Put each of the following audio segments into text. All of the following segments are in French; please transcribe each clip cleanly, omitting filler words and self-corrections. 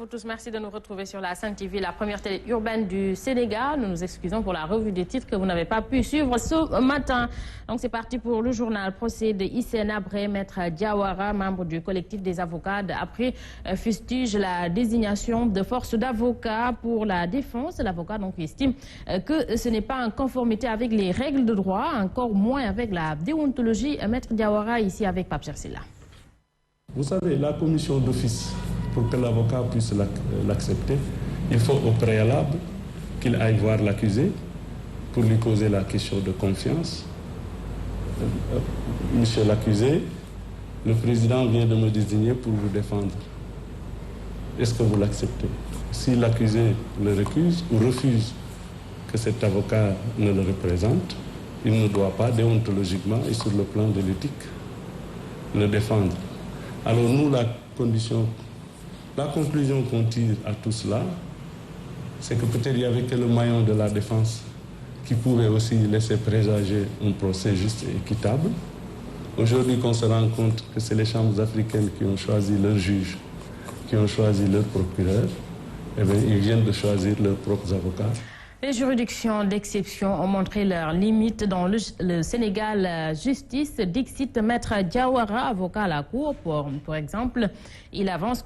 tous, merci de nous retrouver sur la Sen TV, la première télé urbaine du Sénégal. Nous nous excusons pour la revue des titres que vous n'avez pas pu suivre ce matin. Donc c'est parti pour le journal. Procès de Hissène Habré, maître Diawara, membre du collectif des avocats, après fustige la désignation de force d'avocats pour la défense. L'avocat donc estime que ce n'est pas en conformité avec les règles de droit, encore moins avec la déontologie. Maître Diawara ici avec Pape Chersila. Vous savez, la commission d'office, pour que l'avocat puisse l'accepter, il faut au préalable qu'il aille voir l'accusé pour lui poser la question de confiance. Monsieur l'accusé, le président vient de me désigner pour vous défendre. Est-ce que vous l'acceptez? Si l'accusé le récuse ou refuse que cet avocat ne le représente, il ne doit pas déontologiquement et sur le plan de l'éthique le défendre. Alors nous, la conclusion qu'on tire à tout cela, c'est que peut-être il n'y avait que le maillon de la défense qui pouvait aussi laisser présager un procès juste et équitable. Aujourd'hui qu'on se rend compte que c'est les chambres africaines qui ont choisi leurs juges, qui ont choisi leurs procureurs, eh bien, ils viennent de choisir leurs propres avocats. Les juridictions d'exception ont montré leurs limites dans le Sénégal. Justice, dixit Maître Diawara, avocat à la Cour, pour exemple. Il avance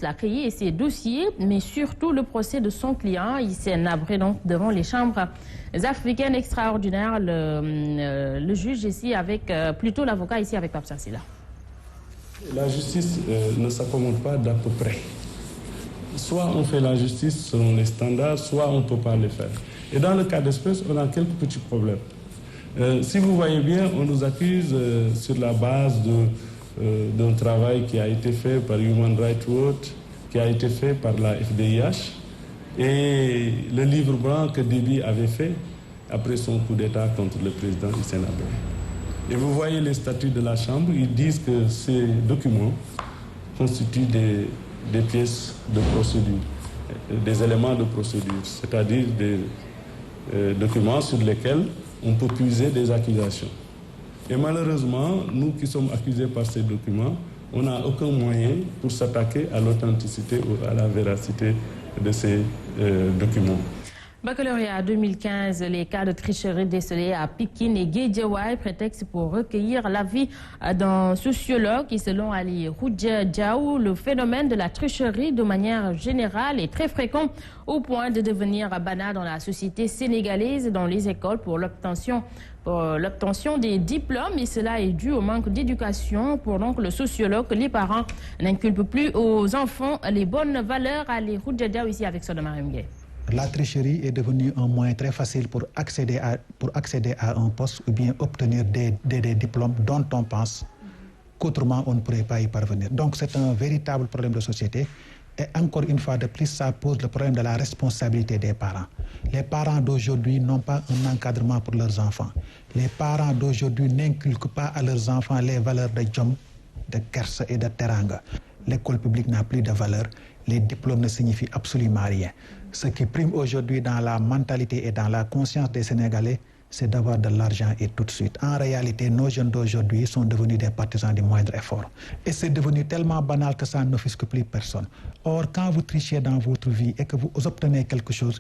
la CREI et ses dossiers, mais surtout le procès de son client. Il s'est navré donc devant les chambres africaines extraordinaires. Le juge ici avec, plutôt l'avocat ici avec Pape Chersila. La justice ne s'accommode pas d'à peu près. Soit on fait la justice selon les standards, soit on ne peut pas le faire. Et dans le cas d'espèce, on a quelques petits problèmes. Si vous voyez bien, on nous accuse sur la base d'un travail qui a été fait par Human Rights Watch, qui a été fait par la FDIH, et le livre blanc que Déby avait fait après son coup d'État contre le président Hissène Habré. Et vous voyez les statuts de la Chambre, ils disent que ces documents constituent des pièces de procédure, des éléments de procédure, c'est-à-dire des documents sur lesquels on peut puiser des accusations. Et malheureusement, nous qui sommes accusés par ces documents, on n'a aucun moyen pour s'attaquer à l'authenticité ou à la véracité de ces documents. Baccalauréat 2015, les cas de tricherie décelés à Pikine et Guédiawaye, prétexte pour recueillir l'avis d'un sociologue qui, selon Ali Roudja Diaw, le phénomène de la tricherie de manière générale est très fréquent au point de devenir banal dans la société sénégalaise et dans les écoles pour l'obtention des diplômes, et cela est dû au manque d'éducation. Pour donc le sociologue, les parents n'inculpent plus aux enfants les bonnes valeurs. Ali Roudja Diaw ici avec Sodoma Rimgué. La tricherie est devenue un moyen très facile pour accéder à un poste ou bien obtenir des diplômes dont on pense qu'autrement on ne pourrait pas y parvenir. Donc c'est un véritable problème de société. Et encore une fois de plus, ça pose le problème de la responsabilité des parents. Les parents d'aujourd'hui n'ont pas un encadrement pour leurs enfants. Les parents d'aujourd'hui n'inculquent pas à leurs enfants les valeurs de Djom, de Kersa et de Teranga. L'école publique n'a plus de valeur. Les diplômes ne signifient absolument rien. Ce qui prime aujourd'hui dans la mentalité et dans la conscience des Sénégalais, c'est d'avoir de l'argent et tout de suite. En réalité, nos jeunes d'aujourd'hui sont devenus des partisans du moindre effort. Et c'est devenu tellement banal que ça n'offusque plus personne. Or, quand vous trichez dans votre vie et que vous obtenez quelque chose,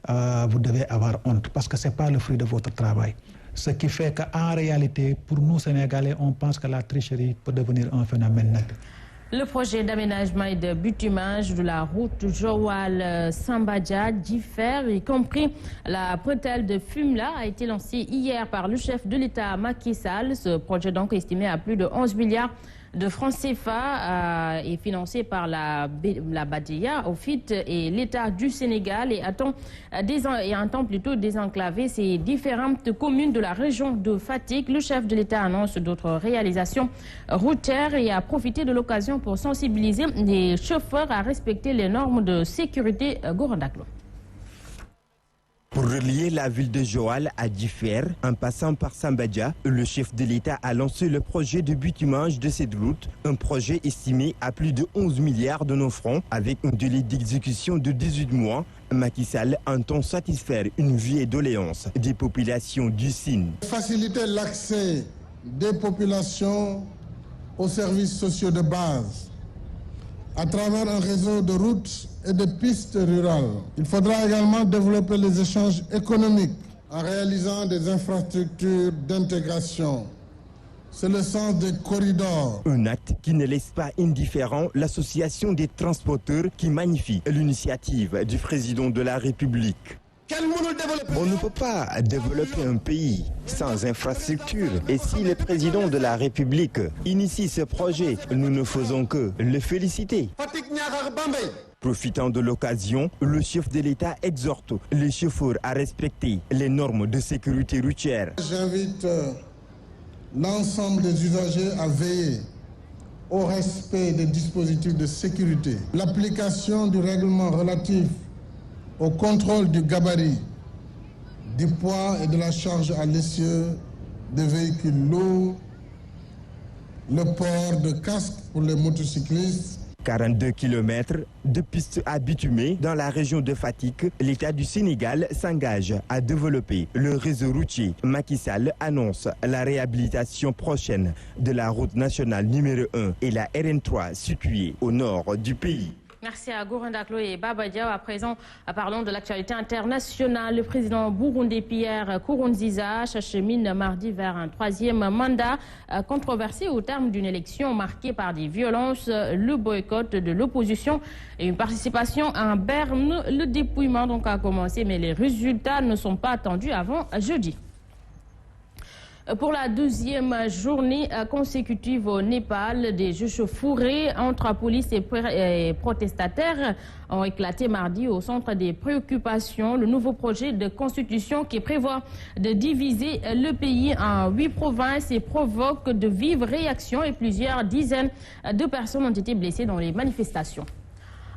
vous devez avoir honte parce que ce n'est pas le fruit de votre travail. Ce qui fait qu'en réalité, pour nous Sénégalais, on pense que la tricherie peut devenir un phénomène net. Le projet d'aménagement et de bitumage de la route Joal-Sambadja diffère, y compris la bretelle de Fumla, a été lancé hier par le chef de l'État Macky Sall. Ce projet donc estimé à plus de 11 milliards de francs CFA est financé par la Badia, OFIT et l'État du Sénégal et entend plutôt désenclaver ces différentes communes de la région de Fatick. Le chef de l'État annonce d'autres réalisations routières et a profité de l'occasion pour sensibiliser les chauffeurs à respecter les normes de sécurité. Gorandaklo. Pour relier la ville de Joal à Differ, en passant par Sambadja, le chef de l'État a lancé le projet de bitumage de cette route, un projet estimé à plus de 11 milliards de nos francs, avec un délai d'exécution de 18 mois. Macky Sall entend satisfaire une vieille doléance des populations du Sine. Faciliter l'accès des populations aux services sociaux de base, à travers un réseau de routes et de pistes rurales. Il faudra également développer les échanges économiques en réalisant des infrastructures d'intégration. C'est le sens des corridors. Un acte qui ne laisse pas indifférent l'association des transporteurs qui magnifie l'initiative du président de la République. On ne peut pas développer un pays sans infrastructure. Et si le président de la République initie ce projet, nous ne faisons que le féliciter. Profitant de l'occasion, le chef de l'État exhorte les chauffeurs à respecter les normes de sécurité routière. J'invite l'ensemble des usagers à veiller au respect des dispositifs de sécurité. L'application du règlement relatif au contrôle du gabarit, du poids et de la charge à l'essieu des véhicules lourds, le port de casque pour les motocyclistes. 42 km de pistes à bitumer dans la région de Fatick. L'État du Sénégal s'engage à développer le réseau routier. Macky Sall annonce la réhabilitation prochaine de la route nationale numéro 1 et la RN3 située au nord du pays. Merci à Gorinda Klo et Baba Diaw. À présent, parlons de l'actualité internationale. Le président burundais Pierre Nkurunziza s'achemine mardi vers un troisième mandat controversé au terme d'une élection marquée par des violences, le boycott de l'opposition et une participation en berne. Le dépouillement donc a commencé, mais les résultats ne sont pas attendus avant jeudi. Pour la deuxième journée consécutive au Népal, des échauffourées entre police et protestataires ont éclaté mardi au centre des préoccupations. Le nouveau projet de constitution qui prévoit de diviser le pays en 8 provinces et provoque de vives réactions et plusieurs dizaines de personnes ont été blessées dans les manifestations.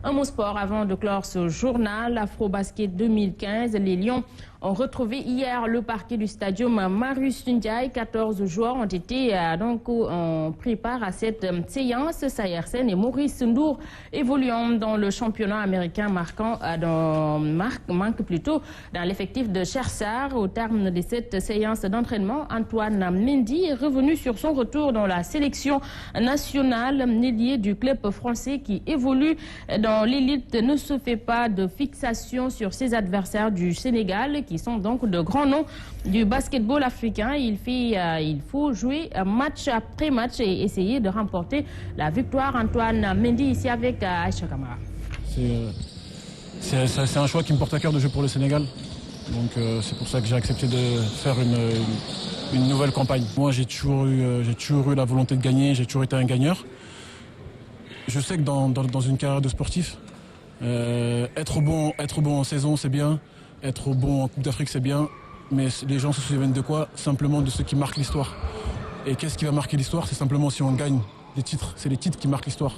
Un mot sport avant de clore ce journal. Afro-Basket 2015, les Lions ont retrouvé hier le parquet du stadium Marius Ndiaye. 14 joueurs ont été pris part à cette séance. Sayer Sen et Maurice Ndour évoluant dans le championnat américain manquent plutôt dans l'effectif de Chersar. Au terme de cette séance d'entraînement, Antoine Mendy est revenu sur son retour dans la sélection nationale. L'ailier du club français qui évolue dans l'élite ne se fait pas de fixation sur ses adversaires du Sénégal qui sont donc de grands noms du basketball africain. Il faut jouer match après match et essayer de remporter la victoire. Antoine Mendy ici avec Aïcha Kamara. C'est un choix qui me porte à cœur de jouer pour le Sénégal. Donc c'est pour ça que j'ai accepté de faire une nouvelle campagne. Moi j'ai toujours eu la volonté de gagner, j'ai toujours été un gagneur. Je sais que dans une carrière de sportif, être bon en saison c'est bien, être bon en Coupe d'Afrique c'est bien, mais les gens se souviennent de quoi? Simplement de ce qui marque l'histoire. Et qu'est-ce qui va marquer l'histoire? C'est simplement si on gagne des titres, c'est les titres qui marquent l'histoire.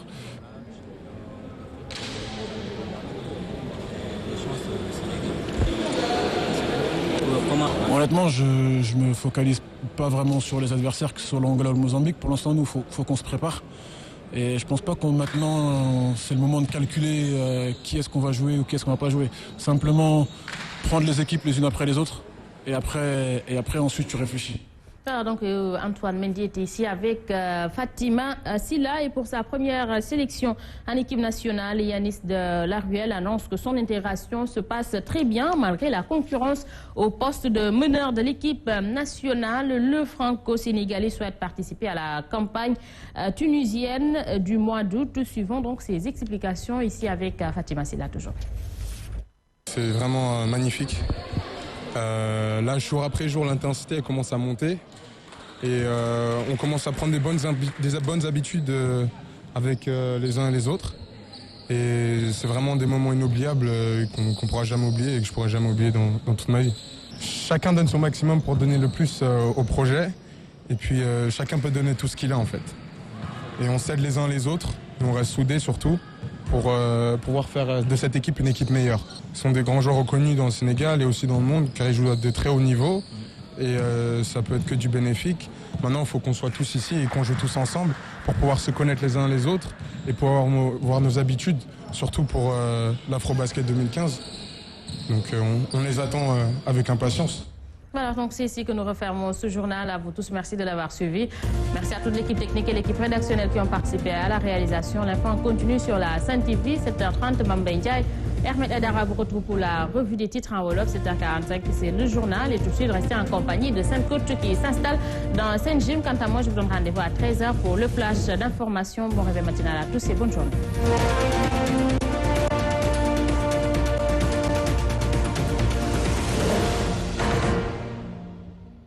Honnêtement, je me focalise pas vraiment sur les adversaires, que ce soit l'Angola ou le Mozambique. Pour l'instant, nous, faut qu'on se prépare. Et je pense pas qu'on maintenant c'est le moment de calculer qui est-ce qu'on va jouer ou qui est-ce qu'on va pas jouer. Simplement prendre les équipes les unes après les autres et après ensuite tu réfléchis. Alors donc Antoine Mendy était ici avec Fatima Silla et pour sa première sélection en équipe nationale, Yanis de Laruelle annonce que son intégration se passe très bien malgré la concurrence au poste de meneur de l'équipe nationale. Le franco-sénégalais souhaite participer à la campagne tunisienne du mois d'août. Suivons donc ses explications ici avec Fatima Silla toujours. C'est vraiment magnifique. Là, jour après jour, l'intensité commence à monter et on commence à prendre des bonnes habitudes avec les uns et les autres. Et c'est vraiment des moments inoubliables qu'on ne pourra jamais oublier et que je ne pourrai jamais oublier dans toute ma vie. Chacun donne son maximum pour donner le plus au projet et puis chacun peut donner tout ce qu'il a en fait. Et on s'aide les uns les autres et on reste soudés surtout pour pouvoir faire de cette équipe une équipe meilleure. Ce sont des grands joueurs reconnus dans le Sénégal et aussi dans le monde car ils jouent à de très haut niveau et ça peut être que du bénéfique. Maintenant, il faut qu'on soit tous ici et qu'on joue tous ensemble pour pouvoir se connaître les uns les autres et pouvoir voir nos habitudes, surtout pour l'Afro-Basket 2015. Donc on les attend avec impatience. Voilà, donc c'est ici que nous refermons ce journal. À vous tous, merci de l'avoir suivi. Merci à toute l'équipe technique et l'équipe rédactionnelle qui ont participé à la réalisation. L'info continue sur la Sen TV, 7h30, Mambay Ndiaye. Hermet Adara vous retrouve pour la revue des titres en Wolof, 7h45, c'est le journal. Et tout de suite, restez en compagnie de Sainte-Côte qui s'installe dans Saint-Gym. Quant à moi, je vous donne rendez-vous à 13h pour le flash d'information. Bon réveil matinal à tous et bonne journée.